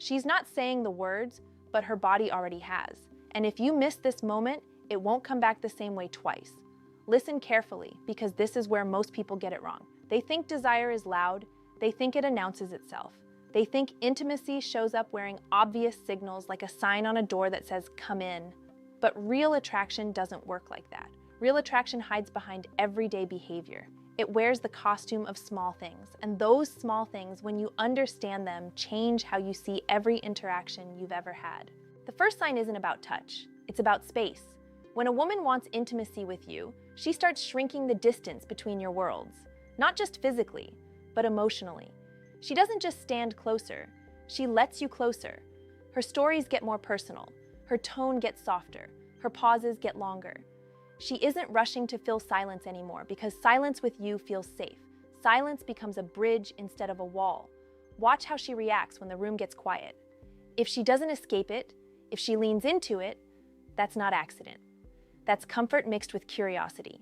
She's not saying the words, but her body already has. And if you miss this moment, it won't come back the same way twice. Listen carefully, because this is where most people get it wrong. They think desire is loud. They think it announces itself. They think intimacy shows up wearing obvious signals like a sign on a door that says, "Come in." But real attraction doesn't work like that. Real attraction hides behind everyday behavior. It wears the costume of small things, and those small things, when you understand them, change how you see every interaction you've ever had. The first sign isn't about touch, it's about space. When a woman wants intimacy with you, she starts shrinking the distance between your worlds, not just physically, but emotionally. She doesn't just stand closer, she lets you closer. Her stories get more personal, her tone gets softer, her pauses get longer. She isn't rushing to fill silence anymore because silence with you feels safe. Silence becomes a bridge instead of a wall. Watch how she reacts when the room gets quiet. If she doesn't escape it, if she leans into it, that's not accident. That's comfort mixed with curiosity.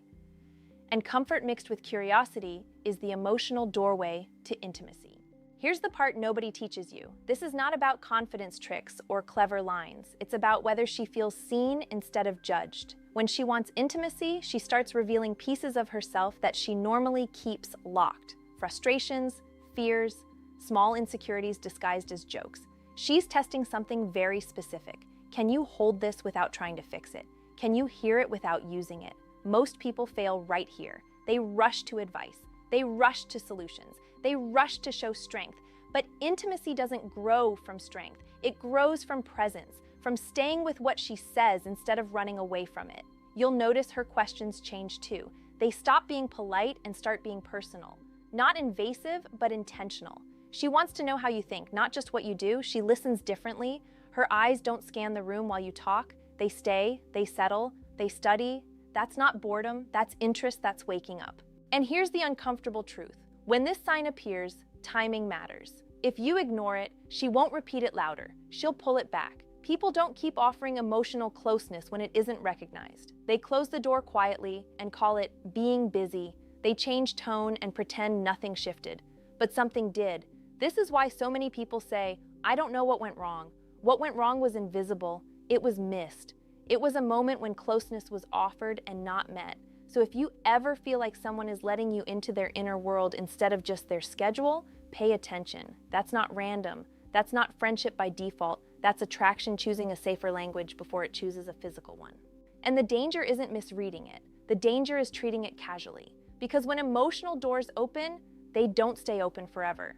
And comfort mixed with curiosity is the emotional doorway to intimacy. Here's the part nobody teaches you. This is not about confidence tricks or clever lines. It's about whether she feels seen instead of judged. When she wants intimacy, she starts revealing pieces of herself that she normally keeps locked. Frustrations, fears, small insecurities disguised as jokes. She's testing something very specific. Can you hold this without trying to fix it? Can you hear it without using it? Most people fail right here. They rush to advice. They rush to solutions. They rush to show strength. But intimacy doesn't grow from strength. It grows from presence, from staying with what she says instead of running away from it. You'll notice her questions change too. They stop being polite and start being personal. Not invasive, but intentional. She wants to know how you think, not just what you do. She listens differently. Her eyes don't scan the room while you talk. They stay, they settle, they study. That's not boredom, that's interest, that's waking up. And here's the uncomfortable truth. When this sign appears, timing matters. If you ignore it, she won't repeat it louder. She'll pull it back. People don't keep offering emotional closeness when it isn't recognized. They close the door quietly and call it being busy. They change tone and pretend nothing shifted. But something did. This is why so many people say, "I don't know what went wrong." What went wrong was invisible. It was missed. It was a moment when closeness was offered and not met. So if you ever feel like someone is letting you into their inner world instead of just their schedule, pay attention. That's not random. That's not friendship by default. That's attraction choosing a safer language before it chooses a physical one. And the danger isn't misreading it. The danger is treating it casually. Because when emotional doors open, they don't stay open forever.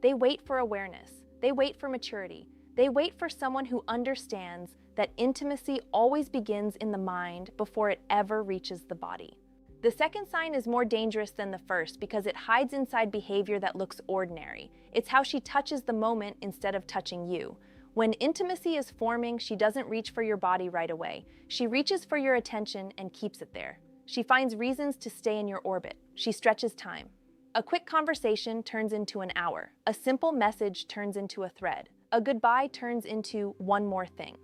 They wait for awareness. They wait for maturity. They wait for someone who understands that intimacy always begins in the mind before it ever reaches the body. The second sign is more dangerous than the first because it hides inside behavior that looks ordinary. It's how she touches the moment instead of touching you. When intimacy is forming, she doesn't reach for your body right away. She reaches for your attention and keeps it there. She finds reasons to stay in your orbit. She stretches time. A quick conversation turns into an hour. A simple message turns into a thread. A goodbye turns into one more thing.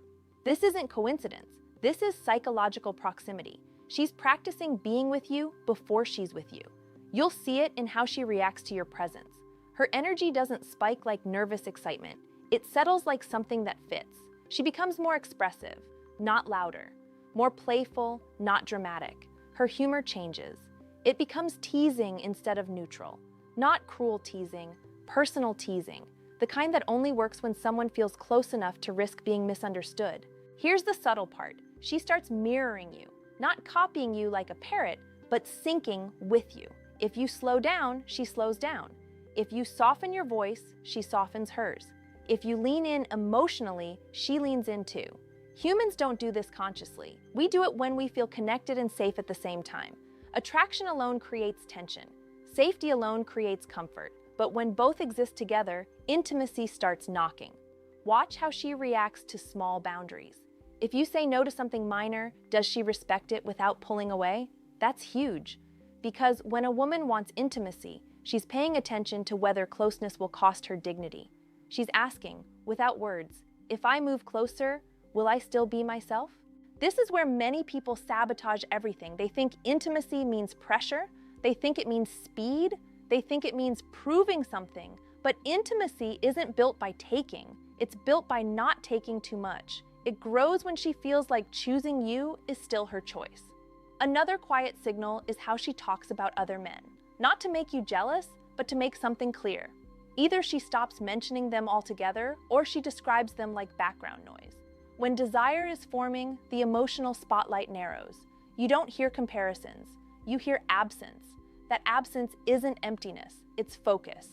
This isn't coincidence. This is psychological proximity. She's practicing being with you before she's with you. You'll see it in how she reacts to your presence. Her energy doesn't spike like nervous excitement. It settles like something that fits. She becomes more expressive, not louder. More playful, not dramatic. Her humor changes. It becomes teasing instead of neutral. Not cruel teasing, personal teasing. The kind that only works when someone feels close enough to risk being misunderstood. Here's the subtle part. She starts mirroring you, not copying you like a parrot, but syncing with you. If you slow down, she slows down. If you soften your voice, she softens hers. If you lean in emotionally, she leans in too. Humans don't do this consciously. We do it when we feel connected and safe at the same time. Attraction alone creates tension. Safety alone creates comfort. But when both exist together, intimacy starts knocking. Watch how she reacts to small boundaries. If you say no to something minor, does she respect it without pulling away? That's huge. Because when a woman wants intimacy, she's paying attention to whether closeness will cost her dignity. She's asking, without words, if I move closer, will I still be myself? This is where many people sabotage everything. They think intimacy means pressure. They think it means speed. They think it means proving something. But intimacy isn't built by taking. It's built by not taking too much. It grows when she feels like choosing you is still her choice. Another quiet signal is how she talks about other men. Not to make you jealous, but to make something clear. Either she stops mentioning them altogether, or she describes them like background noise. When desire is forming, the emotional spotlight narrows. You don't hear comparisons. You hear absence. That absence isn't emptiness, it's focus.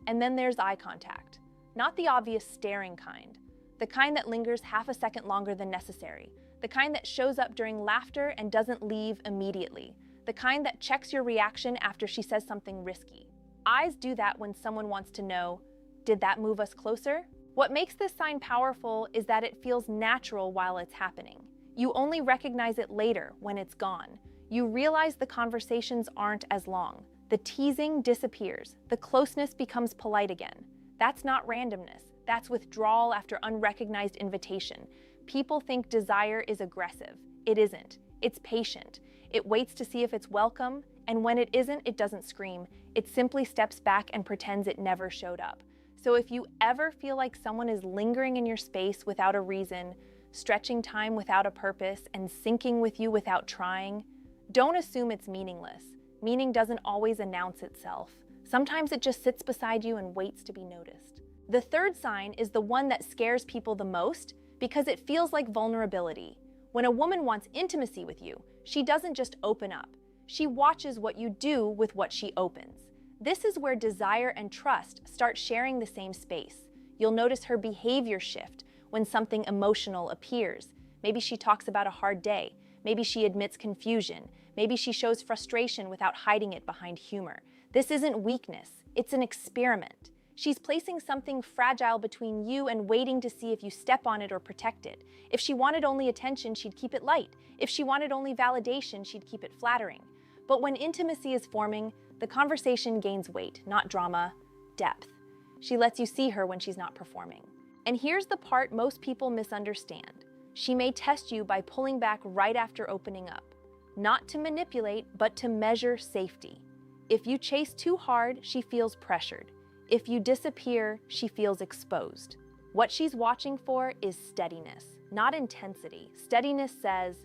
And then there's eye contact. Not the obvious staring kind. The kind that lingers half a second longer than necessary. The kind that shows up during laughter and doesn't leave immediately. The kind that checks your reaction after she says something risky. Eyes do that when someone wants to know, did that move us closer? What makes this sign powerful is that it feels natural while it's happening. You only recognize it later when it's gone. You realize the conversations aren't as long. The teasing disappears. The closeness becomes polite again. That's not randomness. That's withdrawal after unrecognized invitation. People think desire is aggressive. It isn't. It's patient. It waits to see if it's welcome, and when it isn't, it doesn't scream. It simply steps back and pretends it never showed up. So if you ever feel like someone is lingering in your space without a reason, stretching time without a purpose, and syncing with you without trying, don't assume it's meaningless. Meaning doesn't always announce itself. Sometimes it just sits beside you and waits to be noticed. The third sign is the one that scares people the most because it feels like vulnerability. When a woman wants intimacy with you, she doesn't just open up. She watches what you do with what she opens. This is where desire and trust start sharing the same space. You'll notice her behavior shift when something emotional appears. Maybe she talks about a hard day. Maybe she admits confusion. Maybe she shows frustration without hiding it behind humor. This isn't weakness, it's an experiment. She's placing something fragile between you and waiting to see if you step on it or protect it. If she wanted only attention, she'd keep it light. If she wanted only validation, she'd keep it flattering. But when intimacy is forming, the conversation gains weight, not drama, depth. She lets you see her when she's not performing. And here's the part most people misunderstand. She may test you by pulling back right after opening up. Not to manipulate, but to measure safety. If you chase too hard, she feels pressured. If you disappear, she feels exposed. What she's watching for is steadiness, not intensity. Steadiness says,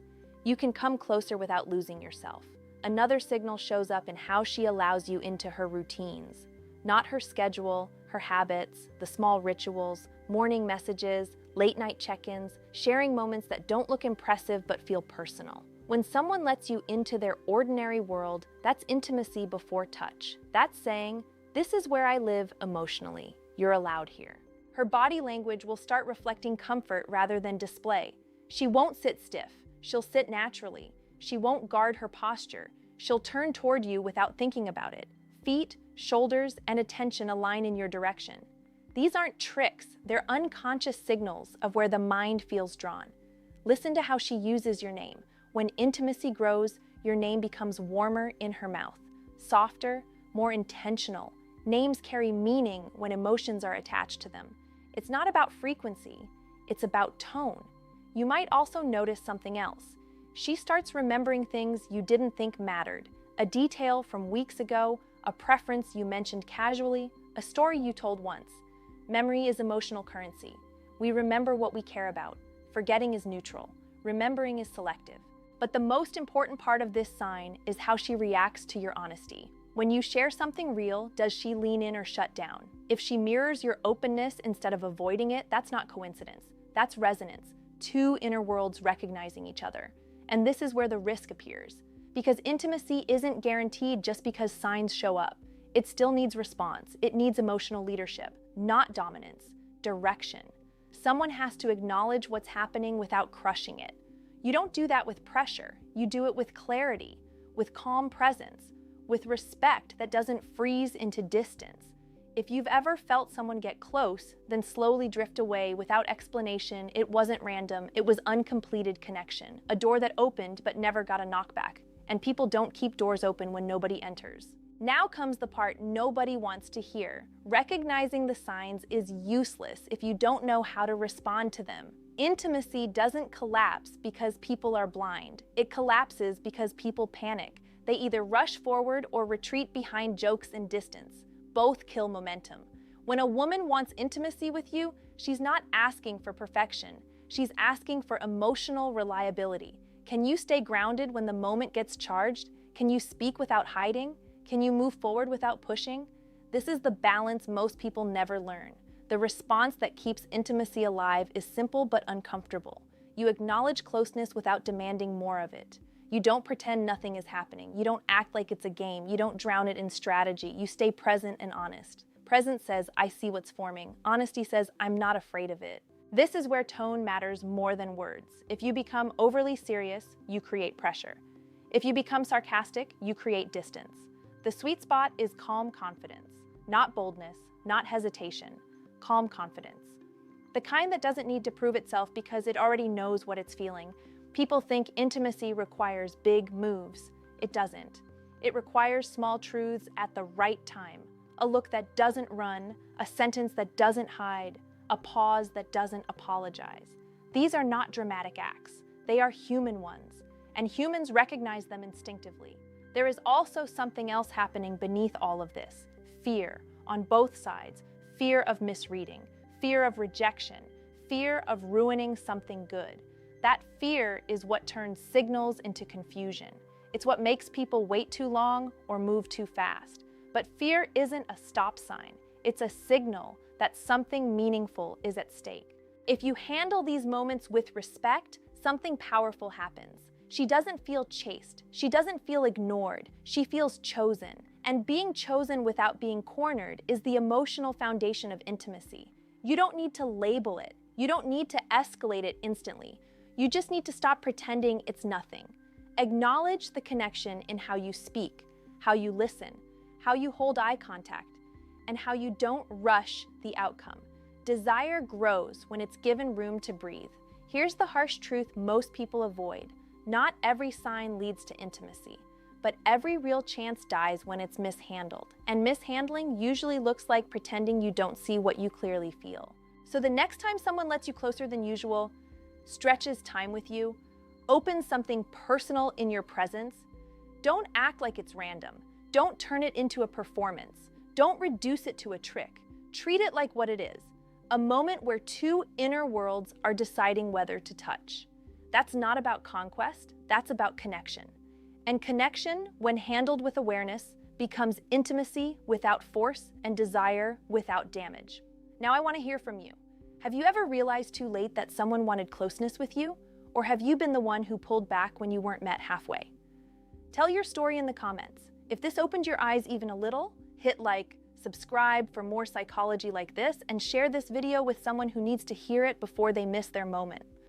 you can come closer without losing yourself. Another signal shows up in how she allows you into her routines. Not her schedule, her habits, the small rituals, morning messages, late-night check-ins, sharing moments that don't look impressive but feel personal. When someone lets you into their ordinary world, that's intimacy before touch. That's saying, this is where I live emotionally. You're allowed here. Her body language will start reflecting comfort rather than display. She won't sit stiff. She'll sit naturally. She won't guard her posture. She'll turn toward you without thinking about it. Feet, shoulders, and attention align in your direction. These aren't tricks. They're unconscious signals of where the mind feels drawn. Listen to how she uses your name. When intimacy grows, your name becomes warmer in her mouth, softer, more intentional. Names carry meaning when emotions are attached to them. It's not about frequency, it's about tone. You might also notice something else. She starts remembering things you didn't think mattered. A detail from weeks ago, a preference you mentioned casually, a story you told once. Memory is emotional currency. We remember what we care about. Forgetting is neutral. Remembering is selective. But the most important part of this sign is how she reacts to your honesty. When you share something real, does she lean in or shut down? If she mirrors your openness instead of avoiding it, that's not coincidence. That's resonance. Two inner worlds recognizing each other. And this is where the risk appears. Because intimacy isn't guaranteed just because signs show up. It still needs response. It needs emotional leadership, not dominance, direction. Someone has to acknowledge what's happening without crushing it. You don't do that with pressure. You do it with clarity, with calm presence, with respect that doesn't freeze into distance. If you've ever felt someone get close, then slowly drift away without explanation, it wasn't random, it was uncompleted connection, a door that opened but never got a knockback. And people don't keep doors open when nobody enters. Now comes the part nobody wants to hear. Recognizing the signs is useless if you don't know how to respond to them. Intimacy doesn't collapse because people are blind. It collapses because people panic. They either rush forward or retreat behind jokes and distance. Both kill momentum. When a woman wants intimacy with you, She's not asking for perfection. She's asking for emotional reliability. Can you stay grounded when the moment gets charged? Can you speak without hiding? Can you move forward without pushing? This is the balance most people never learn. The response that keeps intimacy alive is simple but uncomfortable. You acknowledge closeness without demanding more of it. You don't pretend nothing is happening. You don't act like it's a game. You don't drown it in strategy. You stay present and honest. Presence says, I see what's forming. Honesty says, I'm not afraid of it. This is where tone matters more than words. If you become overly serious, you create pressure. If you become sarcastic, you create distance. The sweet spot is calm confidence, not boldness, not hesitation, calm confidence. The kind that doesn't need to prove itself because it already knows what it's feeling. People think intimacy requires big moves. It doesn't. It requires small truths at the right time. A look that doesn't run, a sentence that doesn't hide, a pause that doesn't apologize. These are not dramatic acts. They are human ones, and humans recognize them instinctively. There is also something else happening beneath all of this. Fear, on both sides. Fear of misreading, fear of rejection, fear of ruining something good. That fear is what turns signals into confusion. It's what makes people wait too long or move too fast. But fear isn't a stop sign. It's a signal that something meaningful is at stake. If you handle these moments with respect, something powerful happens. She doesn't feel chased. She doesn't feel ignored. She feels chosen. And being chosen without being cornered is the emotional foundation of intimacy. You don't need to label it. You don't need to escalate it instantly. You just need to stop pretending it's nothing. Acknowledge the connection in how you speak, how you listen, how you hold eye contact, and how you don't rush the outcome. Desire grows when it's given room to breathe. Here's the harsh truth most people avoid. Not every sign leads to intimacy, but every real chance dies when it's mishandled. And mishandling usually looks like pretending you don't see what you clearly feel. So the next time someone lets you closer than usual, stretches time with you, opens something personal in your presence, don't act like it's random. Don't turn it into a performance. Don't reduce it to a trick. Treat it like what it is, a moment where two inner worlds are deciding whether to touch. That's not about conquest, that's about connection. And connection, when handled with awareness, becomes intimacy without force and desire without damage. Now I want to hear from you. Have you ever realized too late that someone wanted closeness with you? Or have you been the one who pulled back when you weren't met halfway? Tell your story in the comments. If this opened your eyes even a little, hit like, subscribe for more psychology like this, and share this video with someone who needs to hear it before they miss their moment.